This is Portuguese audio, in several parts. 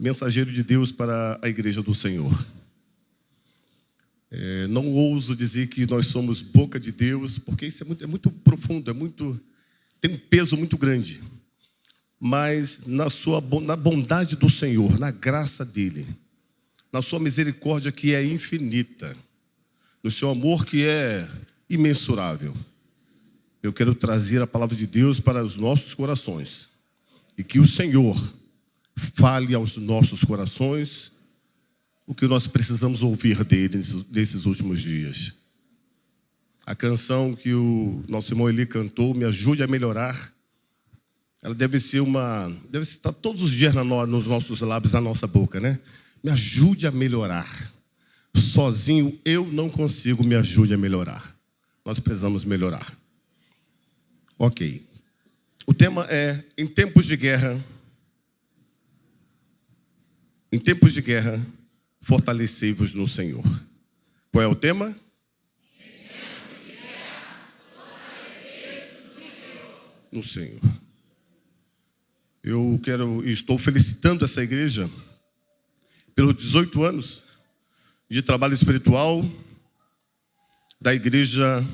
mensageiro de Deus para a igreja do Senhor. Não ouso dizer que nós somos boca de Deus, porque isso é muito profundo, tem um peso muito grande. Mas na bondade do Senhor, na graça dEle, na sua misericórdia que é infinita, no seu amor que é imensurável, eu quero trazer a palavra de Deus para os nossos corações. E que o Senhor fale aos nossos corações o que nós precisamos ouvir dele nesses últimos dias. A canção que o nosso irmão Eli cantou, Me Ajude a Melhorar, ela deve estar todos os dias nos nossos lábios, na nossa boca, né? Me ajude a melhorar. Sozinho eu não consigo, me ajude a melhorar. Nós precisamos melhorar. Ok. O tema é, em tempos de guerra, fortalecei-vos no Senhor. Qual é o tema? Em tempos de guerra, fortalecei-vos no Senhor. Estou felicitando essa igreja pelos 18 anos de trabalho espiritual da igreja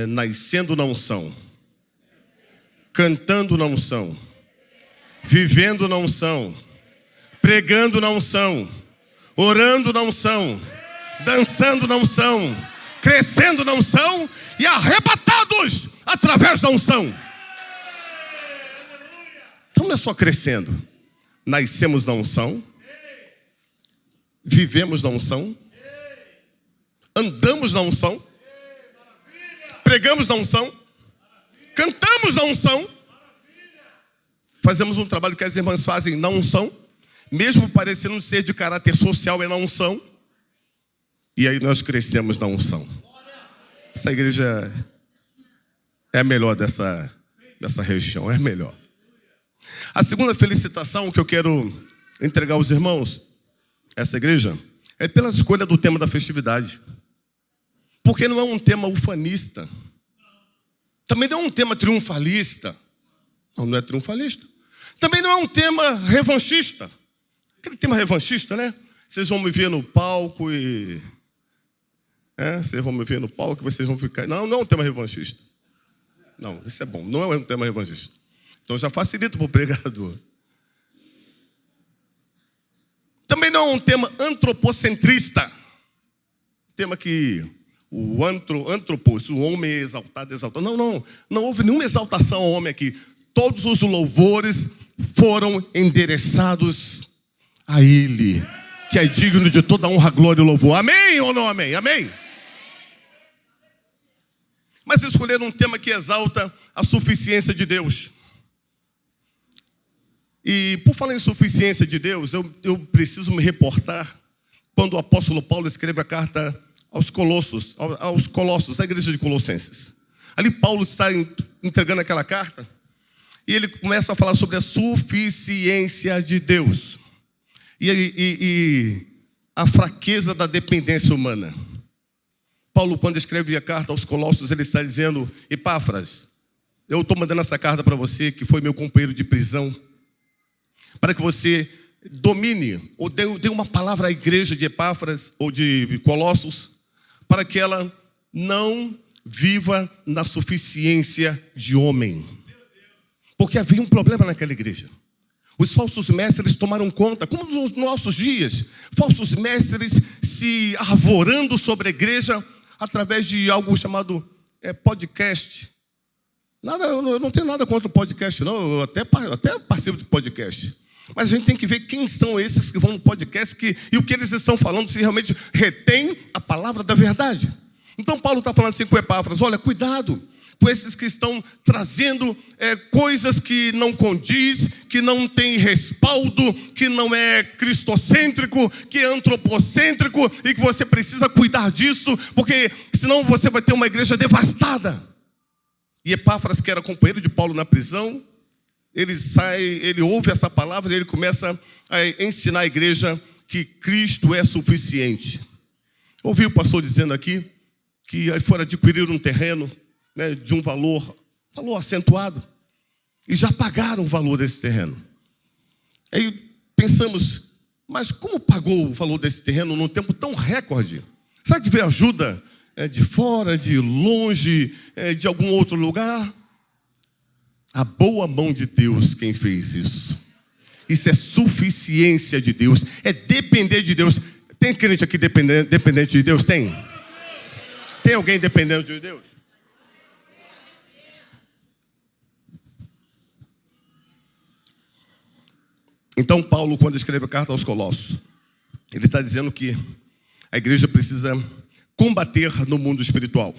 nascendo na unção, cantando na unção, vivendo na unção, pregando na unção, orando na unção, dançando na unção, crescendo na unção e arrebatados através da unção. Então não é só crescendo. Nascemos na unção, vivemos na unção, andamos na unção, pregamos na unção, cantamos na unção, fazemos um trabalho que as irmãs fazem na unção, mesmo parecendo ser de caráter social, é na unção, e aí nós crescemos na unção. Essa igreja é a melhor dessa região, é a melhor. A segunda felicitação que eu quero entregar aos irmãos, essa igreja, é pela escolha do tema da festividade. Porque não é um tema ufanista. Também não é um tema triunfalista. Não é triunfalista. Também não é um tema revanchista. Aquele tema revanchista, né? Vocês vão me ver no palco e... vocês vão me ver no palco e vocês vão ficar... Não é um tema revanchista. Não, isso é bom. Não é um tema revanchista. Então já facilita para o pregador. Também não é um tema antropocentrista. Tema que o antropos, o homem é exaltado. Não houve nenhuma exaltação ao homem aqui. Todos os louvores foram endereçados a Ele, que é digno de toda honra, glória e louvor. Amém ou não amém? Amém? Mas escolheram um tema que exalta a suficiência de Deus. E por falar em suficiência de Deus, eu preciso me reportar quando o apóstolo Paulo escreve a carta aos Colossos, à igreja de Colossenses. Ali Paulo está entregando aquela carta e ele começa a falar sobre a suficiência de Deus e a fraqueza da dependência humana. Paulo, quando escreve a carta aos Colossos, ele está dizendo: Epáfras, eu estou mandando essa carta para você, que foi meu companheiro de prisão, para que você domine, ou dê uma palavra à igreja de Epáfras, ou de Colossos, para que ela não viva na suficiência de homem. Porque havia um problema naquela igreja. Os falsos mestres tomaram conta, como nos nossos dias, falsos mestres se arvorando sobre a igreja, através de algo chamado podcast. Eu não tenho nada contra o podcast, não. Eu até participo de podcast. Mas a gente tem que ver quem são esses que vão no podcast e o que eles estão falando, se realmente retém a palavra da verdade. Então Paulo está falando assim com Epáfras: olha, cuidado com esses que estão trazendo coisas que não condiz, que não tem respaldo, que não é cristocêntrico, que é antropocêntrico, e que você precisa cuidar disso, porque senão você vai ter uma igreja devastada. E Epáfras, que era companheiro de Paulo na prisão, ele ouve essa palavra e ele começa a ensinar a igreja que Cristo é suficiente. Ouvi o pastor dizendo aqui que foram adquirir um terreno, né, de um valor acentuado, e já pagaram o valor desse terreno. Aí pensamos, mas como pagou o valor desse terreno num tempo tão recorde? Será que veio ajuda de fora, de longe, de algum outro lugar? A boa mão de Deus quem fez isso. Isso é suficiência de Deus, é depender de Deus. Tem crente aqui dependente de Deus? Tem? Tem alguém dependendo de Deus? Então Paulo, quando escreve a carta aos Colossos, ele está dizendo que a igreja precisa combater no mundo espiritual.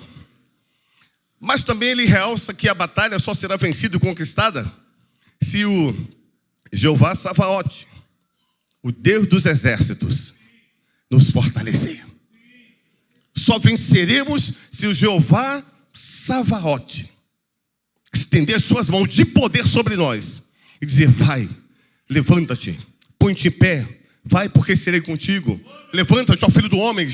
Mas também ele realça que a batalha só será vencida e conquistada se o Jeová Savaote, o Deus dos exércitos, nos fortalecer. Só venceremos se o Jeová Savaote estender suas mãos de poder sobre nós e dizer: vai, levanta-te, põe-te em pé, vai porque serei contigo. Levanta-te, ó filho do homem,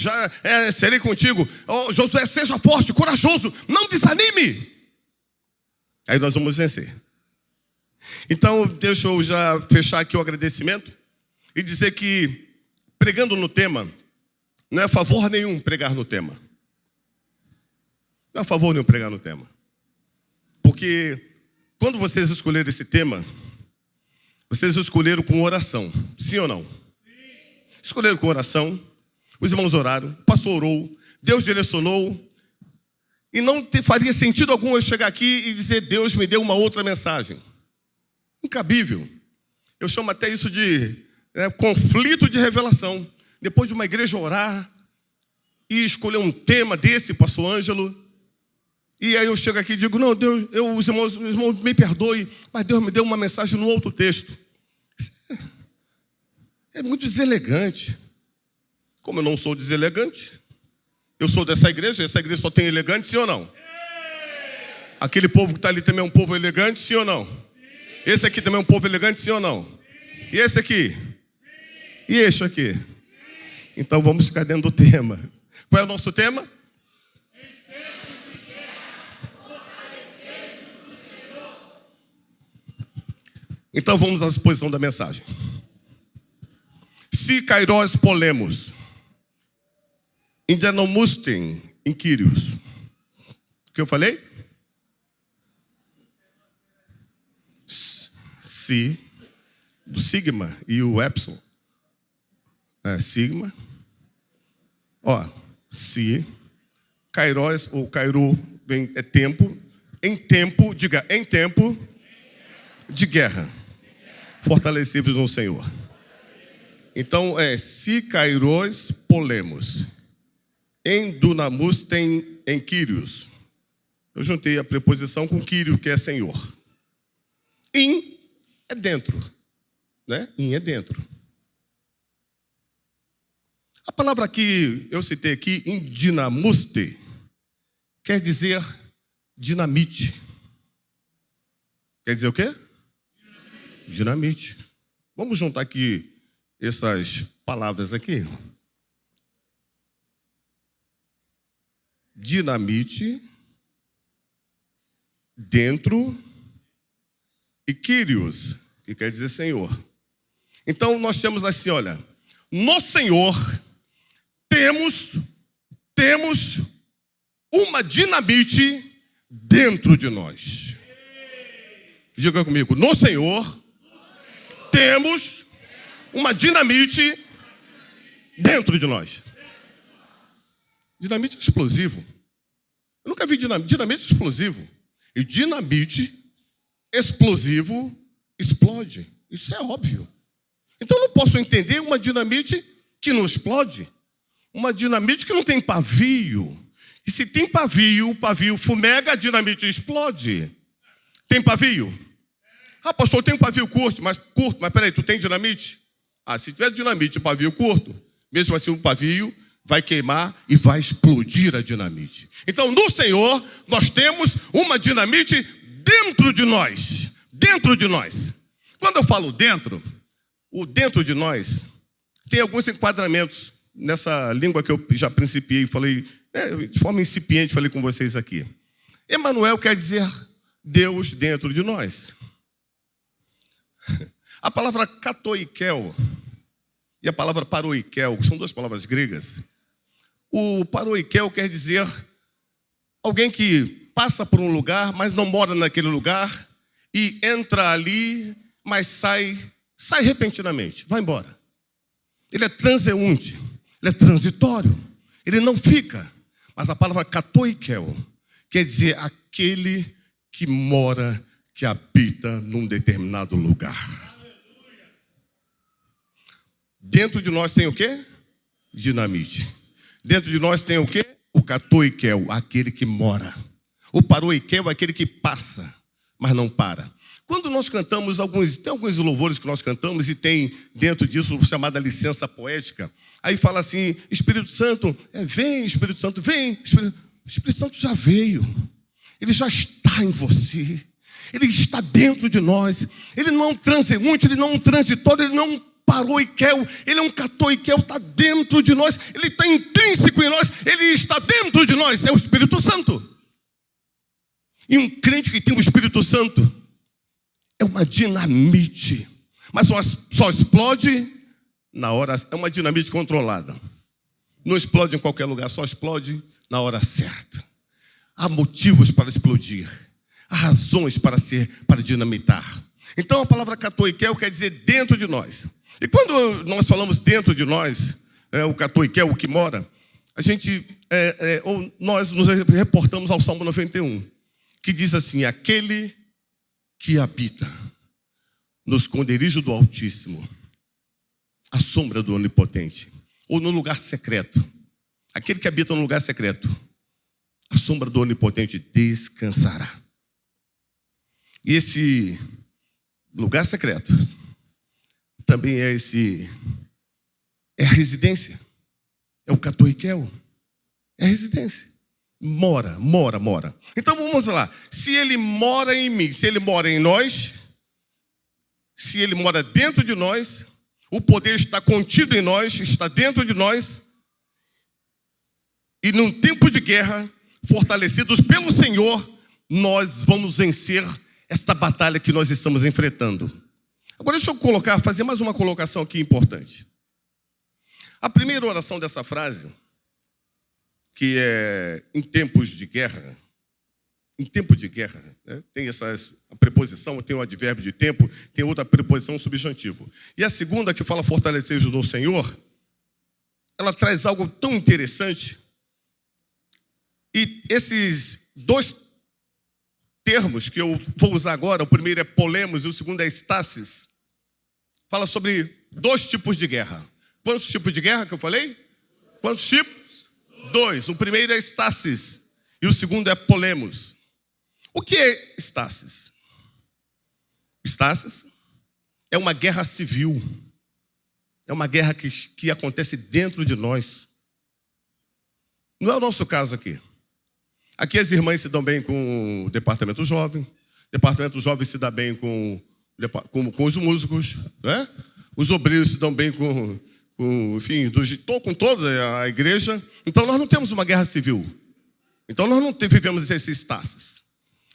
serei contigo. Oh, Josué, seja forte, corajoso, não desanime. Aí nós vamos vencer. Então, deixa eu já fechar aqui o agradecimento e dizer que, pregando no tema, não é favor nenhum pregar no tema. Não é favor nenhum pregar no tema. Porque quando vocês escolheram esse tema, vocês escolheram com oração, sim ou não? Escolheram com oração, os irmãos oraram, o pastor orou, Deus direcionou, e não faria sentido algum eu chegar aqui e dizer: Deus me deu uma outra mensagem. Incabível. Eu chamo até isso de conflito de revelação. Depois de uma igreja orar e escolher um tema desse, pastor Ângelo, e aí eu chego aqui e digo: não, Deus, os irmãos me perdoem, mas Deus me deu uma mensagem no outro texto. É muito deselegante. Como eu não sou deselegante, eu sou dessa igreja, essa igreja só tem elegante, sim ou não? Aquele povo que está ali também é um povo elegante, sim ou não? Esse aqui também é um povo elegante, sim ou não? E esse aqui? E este aqui? Então vamos ficar dentro do tema. Qual é o nosso tema? Então vamos à exposição da mensagem. Si kairos polemos, indianomusten in Kyrios. O que eu falei? Si, do sigma e o epsilon. Sigma. Si, kairos ou kairo é tempo. Em tempo, diga, em tempo de guerra. Fortalecei-vos no Senhor. Então, si kairos polemos, endunamusten em Kyrios. Eu juntei a preposição com Kyrio, que é Senhor. In é dentro, né? In é dentro. A palavra que eu citei aqui, indinamuste, quer dizer dinamite. Quer dizer o quê? Dinamite. Vamos juntar aqui essas palavras aqui. Dinamite, dentro, e Kyrios, que quer dizer Senhor. Então nós temos assim, olha, no Senhor temos uma dinamite dentro de nós. Diga comigo, no Senhor temos uma dinamite dentro de nós. Dinamite é explosivo. Eu nunca vi dinamite. Dinamite é explosivo. E dinamite explosivo explode. Isso é óbvio. Então eu não posso entender uma dinamite que não explode. Uma dinamite que não tem pavio. E se tem pavio, o pavio fumega, a dinamite explode. Tem pavio? Pastor, eu tenho um pavio curto, mas peraí, tu tem dinamite? Se tiver dinamite e pavio curto, mesmo assim o pavio vai queimar e vai explodir a dinamite. Então, no Senhor, nós temos uma dinamite dentro de nós. Dentro de nós. Quando eu falo dentro, o dentro de nós tem alguns enquadramentos nessa língua que eu já principiei, falei, de forma incipiente, falei com vocês aqui. Emanuel quer dizer Deus dentro de nós. A palavra katoikel e a palavra paroikel, que são duas palavras gregas. O paroikel quer dizer alguém que passa por um lugar, mas não mora naquele lugar, e entra ali, mas sai repentinamente, vai embora. Ele é transeunte, ele é transitório, ele não fica. Mas a palavra katoikel quer dizer aquele que mora, que habita num determinado lugar. Dentro de nós tem o quê? Dinamite. Dentro de nós tem o quê? O katoikel, aquele que mora. O paroikel é aquele que passa, mas não para. Quando nós cantamos, tem alguns louvores que nós cantamos e tem dentro disso chamada licença poética. Aí fala assim, Espírito Santo, vem Espírito Santo, vem. O Espírito Santo já veio. Ele já está em você. Ele está dentro de nós. Ele não é um transeunte, ele não é um transitório, ele não é um paroikel, ele é um katoikel, está dentro de nós. Ele está intrínseco em nós, ele está dentro de nós. É o Espírito Santo. E um crente que tem o Espírito Santo é uma dinamite. Mas só explode na hora. É uma dinamite controlada. Não explode em qualquer lugar, só explode na hora certa. Há motivos para explodir. Há razões para dinamitar. Então a palavra katoikel quer dizer dentro de nós. E quando nós falamos dentro de nós, o katoikel, o que mora, nós nos reportamos ao Salmo 91, que diz assim, aquele que habita no esconderijo do Altíssimo, à sombra do Onipotente, ou no lugar secreto. Aquele que habita no lugar secreto, à sombra do Onipotente, descansará. E esse lugar secreto também é a residência. É o katoikel. É a residência. Mora. Então vamos lá. Se ele mora em mim, se ele mora em nós, se ele mora dentro de nós, o poder está contido em nós, está dentro de nós, e num tempo de guerra, fortalecidos pelo Senhor, nós vamos vencer esta batalha que nós estamos enfrentando. Agora deixa eu fazer mais uma colocação aqui importante. A primeira oração dessa frase, que é em tempos de guerra, né? Tem a preposição, tem o advérbio de tempo, tem outra preposição substantivo. E a segunda, que fala fortaleceres no Senhor, ela traz algo tão interessante. E esses dois termos que eu vou usar agora, o primeiro é polemos e o segundo é estasis, fala sobre dois tipos de guerra. Quantos tipos de guerra que eu falei? Quantos tipos? Dois. O primeiro é estasis e o segundo é polemos. O que é estasis? Estasis é uma guerra civil. É uma guerra que acontece dentro de nós. Não é o nosso caso aqui. Aqui as irmãs se dão bem com o departamento jovem se dá bem com os músicos, né? Os obreiros se dão bem com toda a igreja. Então nós não temos uma guerra civil. Então nós não vivemos esses estasis.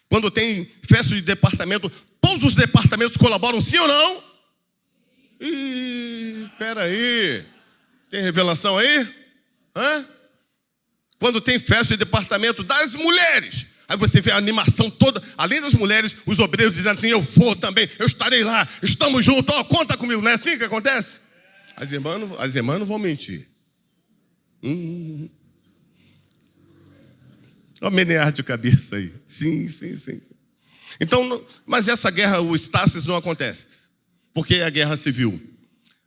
Quando tem festa de departamento, todos os departamentos colaboram, sim ou não? Espera aí. Tem revelação aí? Quando tem festa de departamento das mulheres, aí você vê a animação toda, além das mulheres, os obreiros dizendo assim, eu vou também, eu estarei lá, estamos juntos, conta comigo. Não é assim que acontece? As irmãs não vão mentir. Olha o menear de cabeça aí. Sim. Então, mas essa guerra, o estasis não acontece, porque é a guerra civil.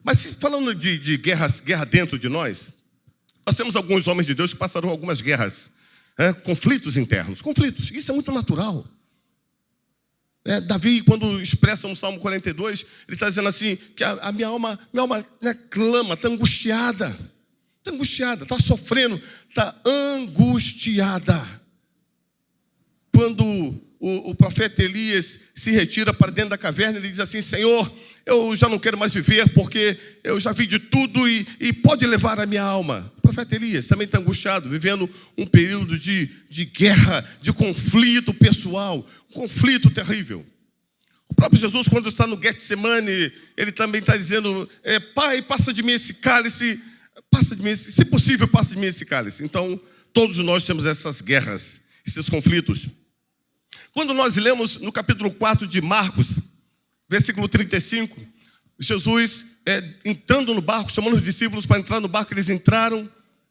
Mas falando de guerra dentro de nós temos alguns homens de Deus que passaram algumas guerras, conflitos internos, isso é muito natural. Davi, quando expressa no Salmo 42, ele está dizendo assim, que a minha alma clama, está angustiada, está sofrendo, está angustiada. Quando o profeta Elias se retira para dentro da caverna, ele diz assim, Senhor, eu já não quero mais viver, porque eu já vi de tudo e pode levar a minha alma. O profeta Elias também está angustiado, vivendo um período de guerra, de conflito pessoal, um conflito terrível. O próprio Jesus, quando está no Getsemane, ele também está dizendo, Pai, passa de mim esse cálice, se possível, passa de mim esse cálice. Então, todos nós temos essas guerras, esses conflitos. Quando nós lemos no capítulo 4 de Marcos, versículo 35, Jesus entrando no barco, chamando os discípulos para entrar no barco, eles entraram,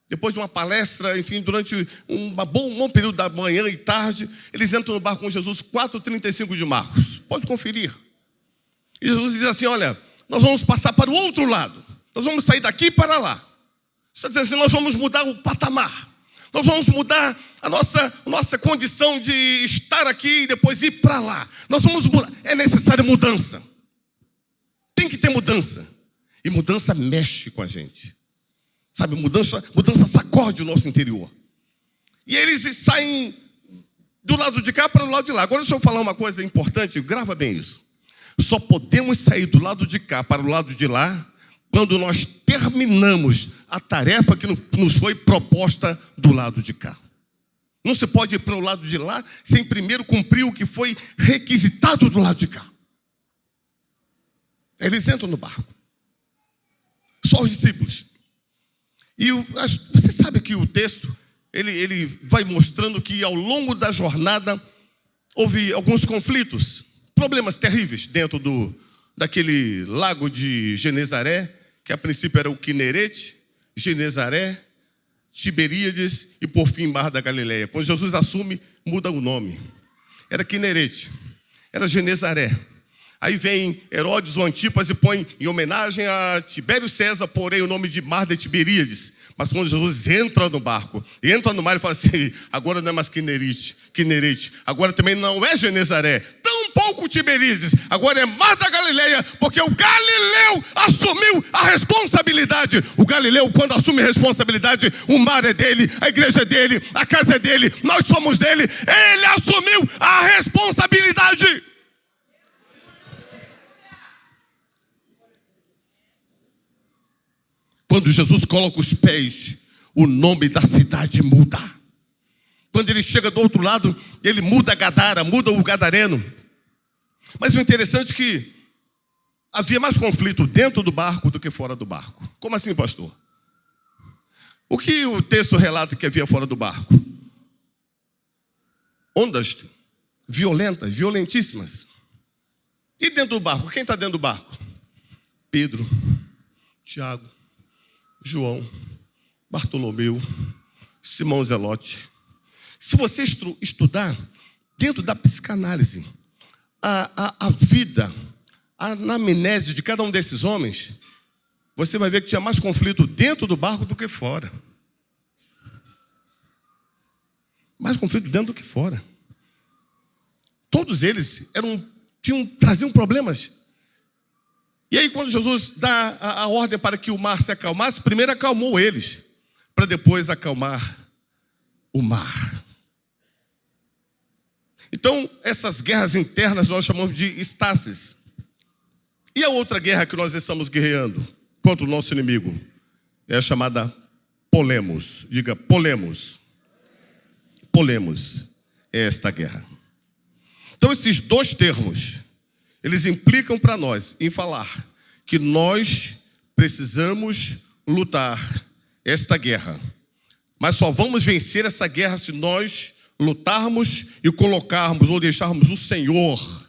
depois de uma palestra, enfim, durante um bom período da manhã e tarde, eles entram no barco com Jesus, 4:35 de Marcos. Pode conferir. E Jesus diz assim, olha, nós vamos passar para o outro lado. Nós vamos sair daqui para lá. Está dizendo assim, nós vamos mudar o patamar. Nós vamos mudar a nossa condição de estar aqui e depois ir para lá. Nós vamos mudar. É necessária mudança. Tem que ter mudança. E mudança mexe com a gente. Sabe, mudança sacode o nosso interior. E eles saem do lado de cá para o lado de lá. Agora deixa eu falar uma coisa importante, grava bem isso. Só podemos sair do lado de cá para o lado de lá quando nós terminamos a tarefa que nos foi proposta do lado de cá. Não se pode ir para o lado de lá sem primeiro cumprir o que foi requisitado do lado de cá. Eles entram no barco. Só os discípulos. E você sabe que o texto, ele vai mostrando que ao longo da jornada houve alguns conflitos, problemas terríveis dentro daquele lago de Genezaré, que a princípio era o Quinerete, Genezaré, Tiberíades e por fim Mar da Galileia. Quando Jesus assume, muda o nome. Era Quinerete, era Genezaré. Aí vem Herodes o Antipas e põe em homenagem a Tibério César, porém o nome de Mar de Tiberíades. Mas quando Jesus entra no barco, entra no mar e fala assim, agora não é mais Quinerete, agora também não é Genezaré, tampouco Tiberíades, agora é Mar da Galileia, porque o Galileu assumiu a responsabilidade. O Galileu, quando assume a responsabilidade, o mar é dele, a igreja é dele, a casa é dele, nós somos dele, ele assumiu a responsabilidade. Quando Jesus coloca os pés, o nome da cidade muda. Quando ele chega do outro lado, ele muda a Gadara, muda o gadareno. Mas o interessante é que havia mais conflito dentro do barco do que fora do barco. Como assim, pastor? O que o texto relata que havia fora do barco? Ondas violentas, violentíssimas. E dentro do barco? Quem está dentro do barco? Pedro, Tiago, João, Bartolomeu, Simão Zelote. Se você estudar dentro da psicanálise a vida, a anamnese de cada um desses homens, você vai ver que tinha mais conflito dentro do barco do que fora. Mais conflito dentro do que fora. Todos eles traziam problemas. E aí quando Jesus dá a ordem para que o mar se acalmasse, primeiro acalmou eles, para depois acalmar o mar. Então, essas guerras internas nós chamamos de estases. E a outra guerra que nós estamos guerreando contra o nosso inimigo é a chamada polemos. Diga, polemos. Polemos é esta guerra. Então, esses dois termos, eles implicam para nós em falar que nós precisamos lutar esta guerra. Mas só vamos vencer essa guerra se nós lutarmos e colocarmos ou deixarmos o Senhor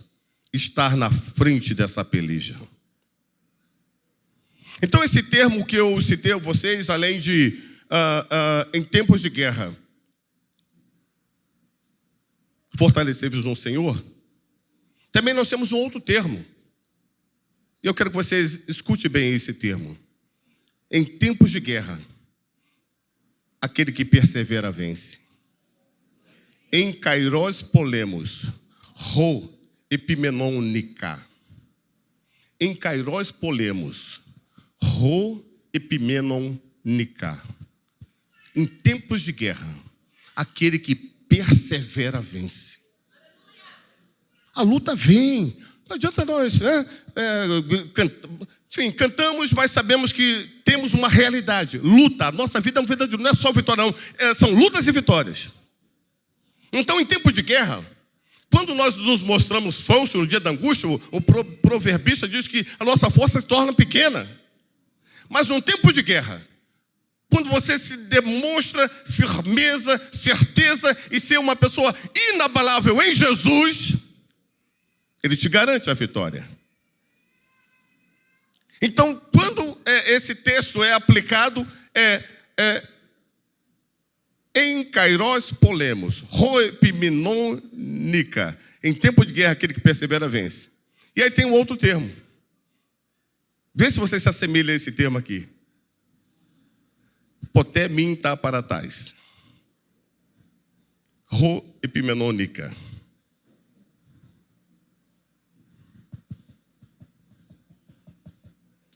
estar na frente dessa peleja. Então esse termo que eu citei a vocês, além de em tempos de guerra, fortalecer-vos no Senhor, também nós temos um outro termo. E eu quero que vocês escutem bem esse termo. Em tempos de guerra, aquele que persevera vence. Em kairos polemos, ro epimenon nika. Em kairos polemos, ro epimenon nika. Em tempos de guerra, aquele que persevera vence. A luta vem. Não adianta nós, né? Sim, cantamos, mas sabemos que temos uma realidade. Luta, a nossa vida é uma vida de, não é só vitória, não. São lutas e vitórias. Então, em tempo de guerra, Quando nós nos mostramos frouxos no dia da angústia, o proverbista diz que a nossa força se torna pequena. Mas num tempo de guerra, quando você se demonstra firmeza, certeza e ser uma pessoa inabalável em Jesus, Ele te garante a vitória. Então, quando esse texto é aplicado, em Kairos polemos, roepiminônica, em tempo de guerra, aquele que persevera vence. E aí tem um outro termo. Vê se você se assemelha a esse termo aqui. Poté minta paratais. Roepimenônica.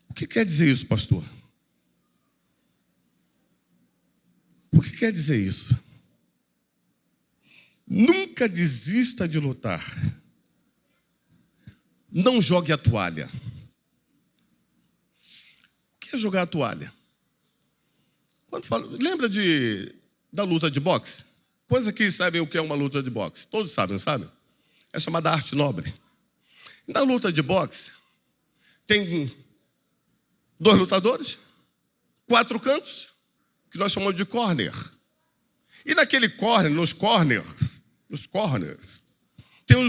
O que quer dizer isso, pastor? O que quer dizer isso? Nunca desista de lutar. Não jogue a toalha. O que é jogar a toalha? Lembra da luta de boxe? Quantos aqui sabem o que é uma luta de boxe? Todos sabem, não sabem? É chamada arte nobre. Na luta de boxe, tem 2 lutadores, 4 cantos, que nós chamamos de corner. E naquele corner, nos corners, tem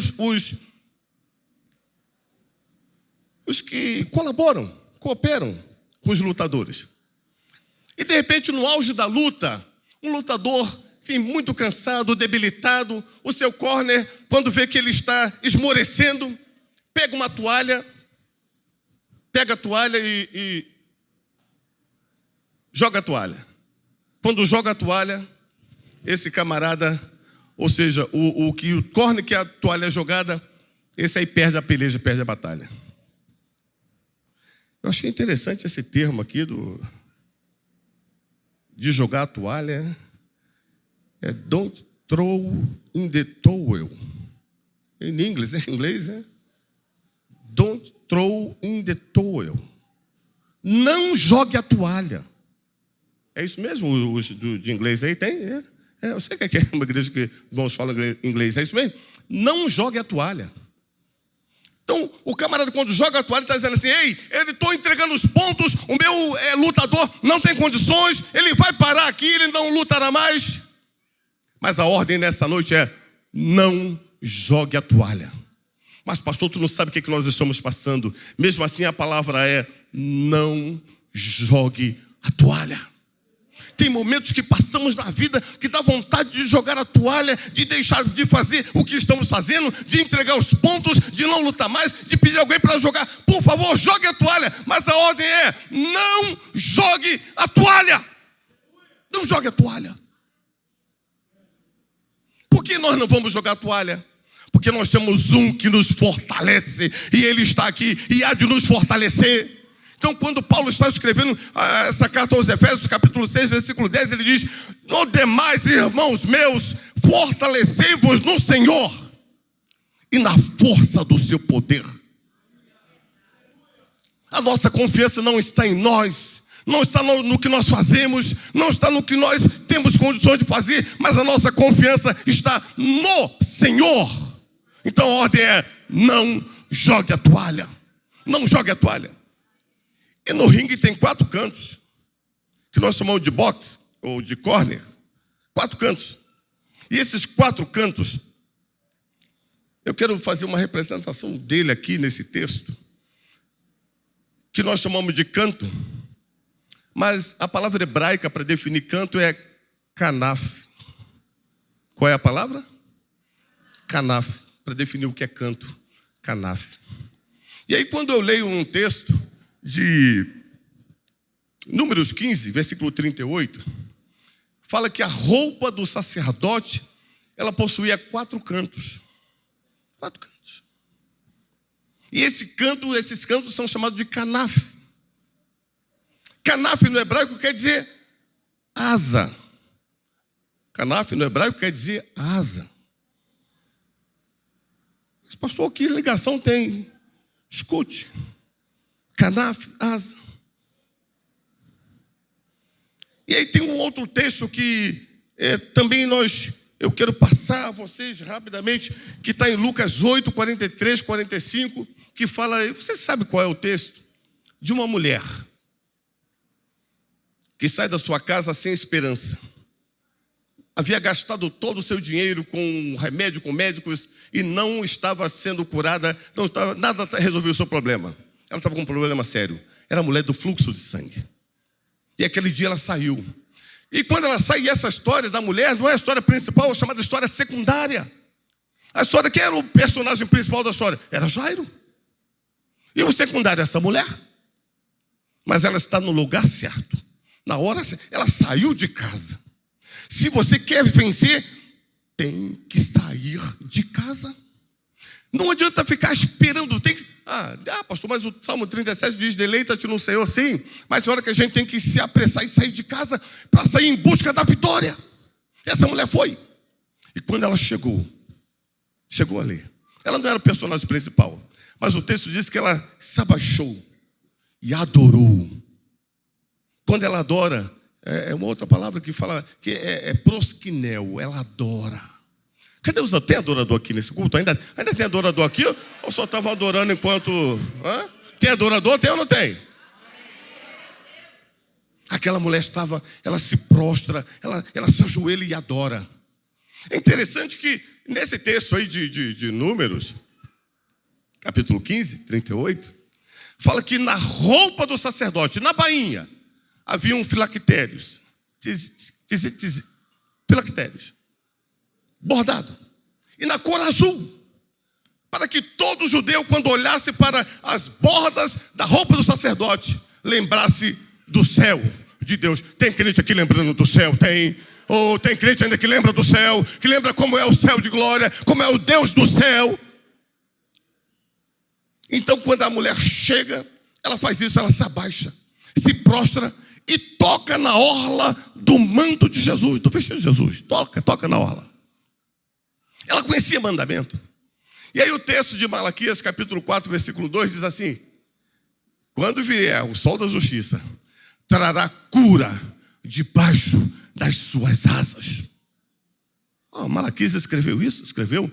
os que cooperam com os lutadores. E de repente, no auge da luta, um lutador, enfim, muito cansado, debilitado, o seu corner, quando vê que ele está esmorecendo, pega a toalha e joga a toalha. Quando joga a toalha, esse camarada, ou seja, o corner que a toalha é jogada, esse aí perde a peleja, perde a batalha. Eu achei interessante esse termo aqui de jogar a toalha. Don't throw in the towel. Em inglês, Don't throw in the towel. Não jogue a toalha. É isso mesmo? Os de inglês aí tem? Eu sei que é uma igreja que não fala inglês. É isso mesmo? Não jogue a toalha. Então, o camarada, quando joga a toalha, está dizendo assim: ei, ele estou entregando os pontos, o meu lutador não tem condições, ele vai parar aqui, ele não lutará mais. Mas a ordem nessa noite é: não jogue a toalha. Mas, pastor, tu não sabe o que nós estamos passando. Mesmo assim, a palavra é: não jogue a toalha. Tem momentos que passamos na vida que dá vontade de jogar a toalha, de deixar de fazer o que estamos fazendo, de entregar os pontos, de não lutar mais, de pedir alguém para jogar. Por favor, jogue a toalha. Mas a ordem é: não jogue a toalha. Não jogue a toalha. Por que nós não vamos jogar a toalha? Porque nós temos um que nos fortalece, e Ele está aqui e há de nos fortalecer. Então, quando Paulo está escrevendo essa carta aos Efésios, capítulo 6, versículo 10, ele diz: no demais, irmãos meus, fortalecei-vos no Senhor e na força do seu poder. A nossa confiança não está em nós, não está no que nós fazemos, não está no que nós temos condições de fazer, mas a nossa confiança está no Senhor. Então a ordem é: não jogue a toalha. Não jogue a toalha. E no ringue tem 4 cantos, que nós chamamos de boxe, ou de corner. 4 cantos. E esses 4 cantos, eu quero fazer uma representação dele aqui nesse texto, que nós chamamos de canto, mas a palavra hebraica para definir canto é kanaf. Qual é a palavra? Kanaf. Para definir o que é canto, kanaf. E aí, quando eu leio um texto de Números 15, versículo 38, fala que a roupa do sacerdote, ela possuía 4 cantos. 4 cantos. E esses cantos são chamados de kanaf. Kanaf no hebraico quer dizer asa. Kanaf no hebraico quer dizer asa. Mas, pastor, que ligação tem? Escute. Kanaf, asa. E aí tem um outro texto que também nós eu quero passar a vocês rapidamente, que está em Lucas 8, 43, 45, que fala, você sabe qual é o texto? De uma mulher que sai da sua casa sem esperança. Havia gastado todo o seu dinheiro com remédio, com médicos, e não estava sendo curada, nada resolveu o seu problema. Ela estava com um problema sério. Era a mulher do fluxo de sangue. E aquele dia ela saiu. E quando ela sai, essa história da mulher não é a história principal, é chamada história secundária. A história, quem era o personagem principal da história? Era Jairo. E o secundário é essa mulher. Mas ela está no lugar certo. Na hora certa. Ela saiu de casa. Se você quer vencer, tem que sair de casa. Não adianta ficar esperando. Tem que... pastor, mas o Salmo 37 diz, deleita-te no Senhor, sim. Mas é hora que a gente tem que se apressar e sair de casa para sair em busca da vitória. Essa mulher foi. E quando ela chegou ali. Ela não era o personagem principal. Mas o texto diz que ela se abaixou e adorou. Quando ela adora, é uma outra palavra que fala que é prosquinel, ela adora. Cadê os... Tem adorador aqui nesse culto? Ainda tem adorador aqui? Ou só estavam adorando enquanto... Tem adorador? Tem ou não tem? Aquela mulher estava... Ela se prostra, ela se ajoelha e adora. É interessante que nesse texto aí de Números, capítulo 15, 38, fala que na roupa do sacerdote, na bainha, haviam filactérios. Filactérios. Bordado. E na cor azul. Para que todo judeu, quando olhasse para as bordas da roupa do sacerdote, lembrasse do céu de Deus. Tem crente aqui lembrando do céu? Tem. Ou tem crente ainda que lembra do céu, que lembra como é o céu de glória, como é o Deus do céu. Então, quando a mulher chega, ela faz isso, ela se abaixa, se prostra e toca na orla do manto de Jesus, do vestido de Jesus. Toca na orla. Ela conhecia mandamento. E aí o texto de Malaquias, capítulo 4, versículo 2, diz assim: quando vier o sol da justiça, trará cura debaixo das suas asas. Malaquias escreveu isso? Escreveu.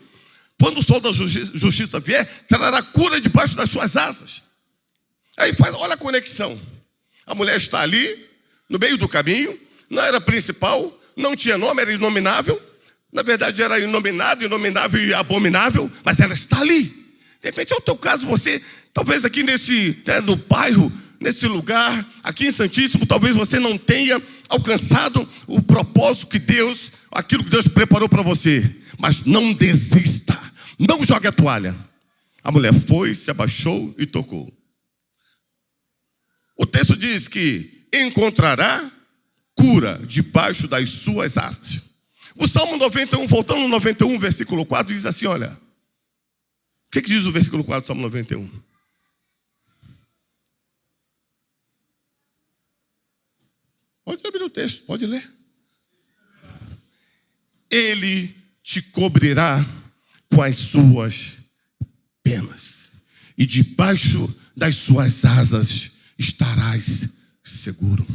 Quando o sol da justiça vier, trará cura debaixo das suas asas. Aí olha a conexão. A mulher está ali, no meio do caminho, não era principal, não tinha nome, era inominável. Na verdade era inominável e abominável, mas ela está ali. De repente é o teu caso, você, talvez aqui no bairro, nesse lugar, aqui em Santíssimo, talvez você não tenha alcançado o propósito que Deus, aquilo que Deus preparou para você. Mas não desista, não jogue a toalha. A mulher foi, se abaixou e tocou. O texto diz que encontrará cura debaixo das suas asas. O Salmo 91, voltando no 91, versículo 4, diz assim, olha. O que diz o versículo 4 do Salmo 91? Pode abrir o texto, pode ler. Ele te cobrirá com as suas penas, e debaixo das suas asas estarás seguro.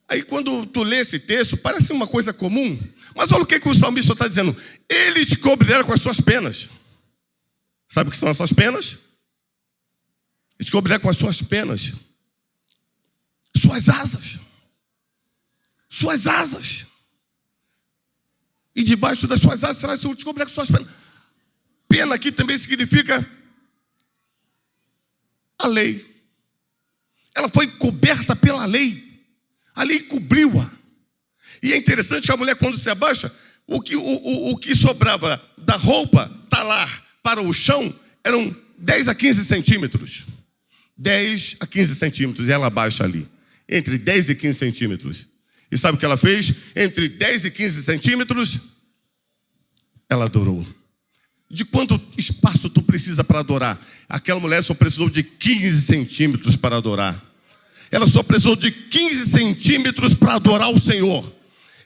Aí quando tu lê esse texto, parece uma coisa comum, mas olha o que o salmista está dizendo. Ele te cobrirá com as suas penas. Sabe o que são essas penas? Ele te cobrirá com as suas penas. Suas asas. Suas asas. E debaixo das suas asas será seguro. Te cobrirá com suas penas. Pena aqui também significa a lei. Ela foi coberta pela lei. A lei cobriu-a. E é interessante que a mulher, quando se abaixa, o que sobrava da roupa talar para o chão eram 10 a 15 centímetros. 10 a 15 centímetros. E ela abaixa ali. Entre 10 e 15 centímetros. E sabe o que ela fez? Entre 10 e 15 centímetros, ela adorou. De quanto espaço tu precisa para adorar? Aquela mulher só precisou de 15 centímetros para adorar. Ela só precisou de 15 centímetros para adorar o Senhor.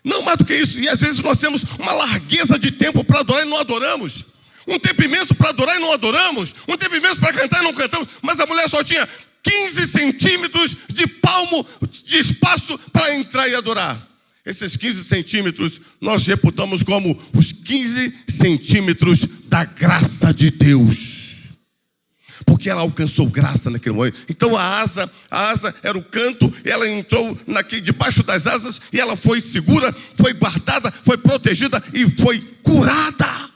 Não mais do que isso. E às vezes nós temos uma largueza de tempo para adorar e não adoramos. Um tempo imenso para adorar e não adoramos. Um tempo imenso para cantar e não cantamos. Mas a mulher só tinha 15 centímetros de palmo de espaço para entrar e adorar. Esses 15 centímetros nós reputamos como os 15 centímetros da graça de Deus. Porque ela alcançou graça naquele momento. Então a asa era o canto, ela entrou debaixo das asas e ela foi segura, foi guardada, foi protegida e foi curada.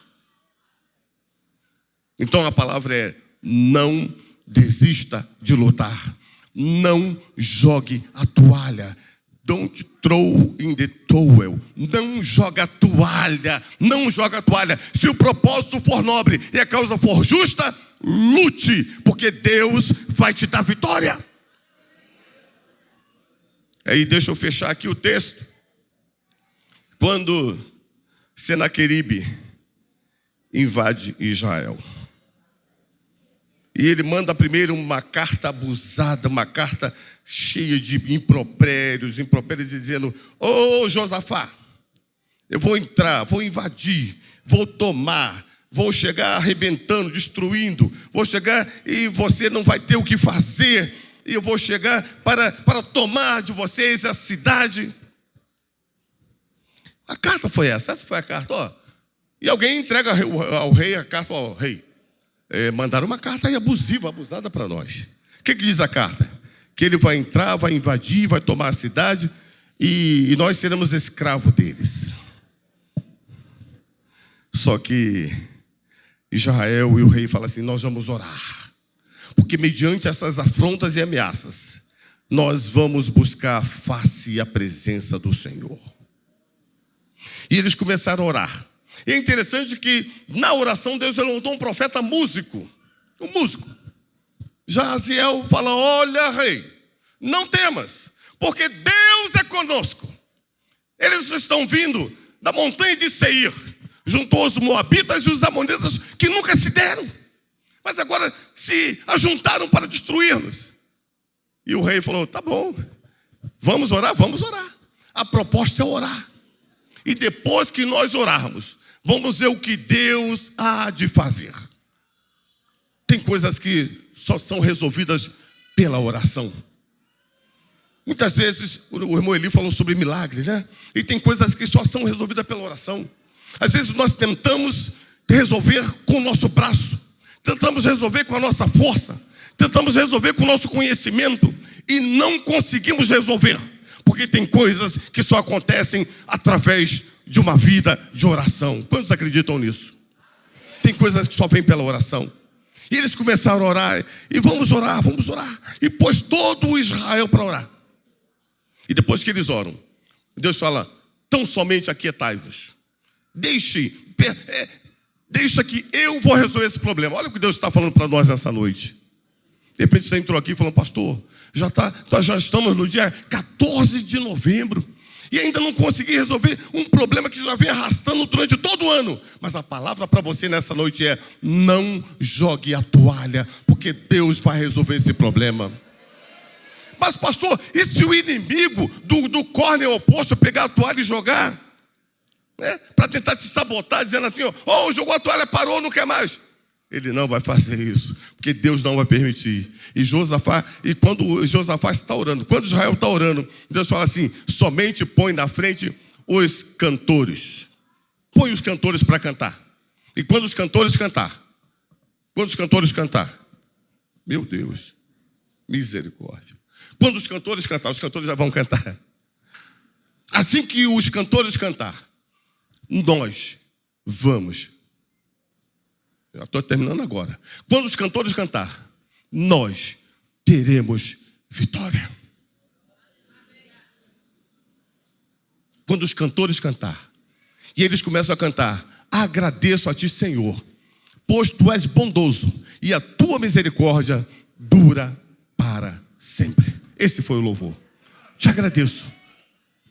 Então a palavra é: não desista de lutar. Não jogue a toalha. Don't throw in the towel. Não joga a toalha. Não joga a toalha. Se o propósito for nobre e a causa for justa, lute, porque Deus vai te dar vitória. Aí deixa eu fechar aqui o texto. Quando Senaqueribe invade Israel, e ele manda primeiro uma carta abusada, uma carta cheia de impropérios dizendo: ô Josafá, eu vou entrar, vou invadir, vou tomar, vou chegar arrebentando, destruindo, vou chegar e você não vai ter o que fazer, e eu vou chegar para tomar de vocês a cidade. A carta foi essa foi a carta, ó. E alguém entrega ao rei a carta: ó, rei, mandaram uma carta aí abusiva, abusada para nós. O que diz a carta? Que ele vai entrar, vai invadir, vai tomar a cidade e nós seremos escravos deles. Só que Israel e o rei falam assim: nós vamos orar, porque mediante essas afrontas e ameaças, nós vamos buscar a face e a presença do Senhor. E eles começaram a orar. E é interessante que na oração Deus levantou um profeta músico, um músico. Jaziel fala: olha, rei, não temas, porque Deus é conosco. Eles estão vindo da montanha de Seir, juntou os moabitas e os amonitas que nunca se deram, mas agora se ajuntaram para destruir-nos. E o rei falou: tá bom, vamos orar, vamos orar. A proposta é orar. E depois que nós orarmos, vamos ver o que Deus há de fazer. Tem coisas que só são resolvidas pela oração. Muitas vezes, o irmão Eli falou sobre milagre, né? E tem coisas que só são resolvidas pela oração. Às vezes nós tentamos resolver com o nosso braço, tentamos resolver com a nossa força, tentamos resolver com o nosso conhecimento e não conseguimos resolver, porque tem coisas que só acontecem através de uma vida de oração. Quantos acreditam nisso? Tem coisas que só vêm pela oração. E eles começaram a orar, e vamos orar. E pôs todo o Israel para orar. E depois que eles oram, Deus fala: tão somente aquietai-vos. Deixa que eu vou resolver esse problema. Olha o que Deus está falando para nós nessa noite. De repente você entrou aqui e falou: pastor, nós já estamos no dia 14 de novembro. E ainda não consegui resolver um problema que já vem arrastando durante todo o ano. Mas a palavra para você nessa noite é: não jogue a toalha, porque Deus vai resolver esse problema. Mas pastor, e se o inimigo do córneo oposto pegar a toalha e jogar? Para tentar te sabotar, dizendo assim: jogou a toalha, parou, não quer mais. Ele não vai fazer isso, porque Deus não vai permitir. E quando Josafá está orando, quando Israel está orando, Deus fala assim: somente põe na frente os cantores. Põe os cantores para cantar. E quando os cantores cantar, meu Deus, misericórdia. Quando os cantores cantar, os cantores já vão cantar. Assim que os cantores cantar, nós vamos. Já estou terminando agora. Quando os cantores cantar, nós teremos vitória. Quando os cantores cantar, e eles começam a cantar: agradeço a ti, Senhor, pois tu és bondoso e a tua misericórdia dura para sempre. Esse foi o louvor. Te agradeço,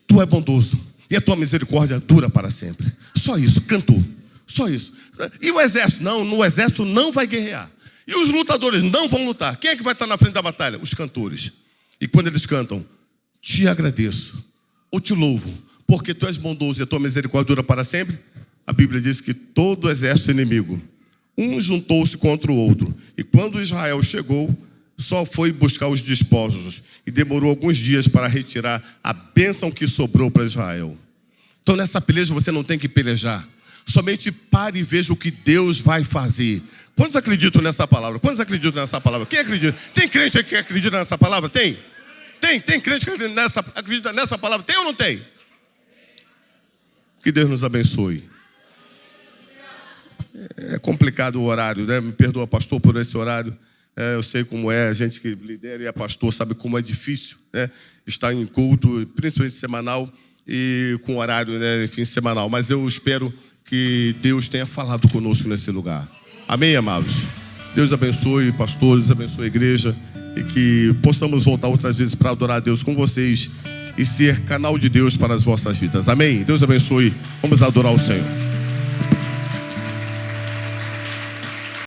tu és bondoso e a tua misericórdia dura para sempre. Só isso, cantou. Só isso. E o exército? Não, no exército não vai guerrear. E os lutadores não vão lutar. Quem é que vai estar na frente da batalha? Os cantores. E quando eles cantam: te agradeço, ou te louvo, porque tu és bondoso e a tua misericórdia dura para sempre, a Bíblia diz que todo o exército inimigo, um juntou-se contra o outro. E quando Israel chegou, só foi buscar os despojos e demorou alguns dias para retirar a bênção que sobrou para Israel. Então nessa peleja você não tem que pelejar. Somente pare e veja o que Deus vai fazer. Quantos acreditam nessa palavra? Quantos acreditam nessa palavra? Quem acredita? Tem crente aqui que acredita nessa palavra? Tem? Tem crente que acredita nessa palavra? Tem ou não tem? Que Deus nos abençoe. É complicado o horário, né? Me perdoa, pastor, por esse horário. Eu sei como é, a gente que lidera e é pastor sabe como é difícil, né? Estar em culto, principalmente semanal e com horário, né, enfim, semanal. Mas eu espero que Deus tenha falado conosco nesse lugar. Amém, amados? Deus abençoe, pastores, abençoe a igreja e que possamos voltar outras vezes para adorar a Deus com vocês e ser canal de Deus para as vossas vidas. Amém? Deus abençoe. Vamos adorar o Senhor.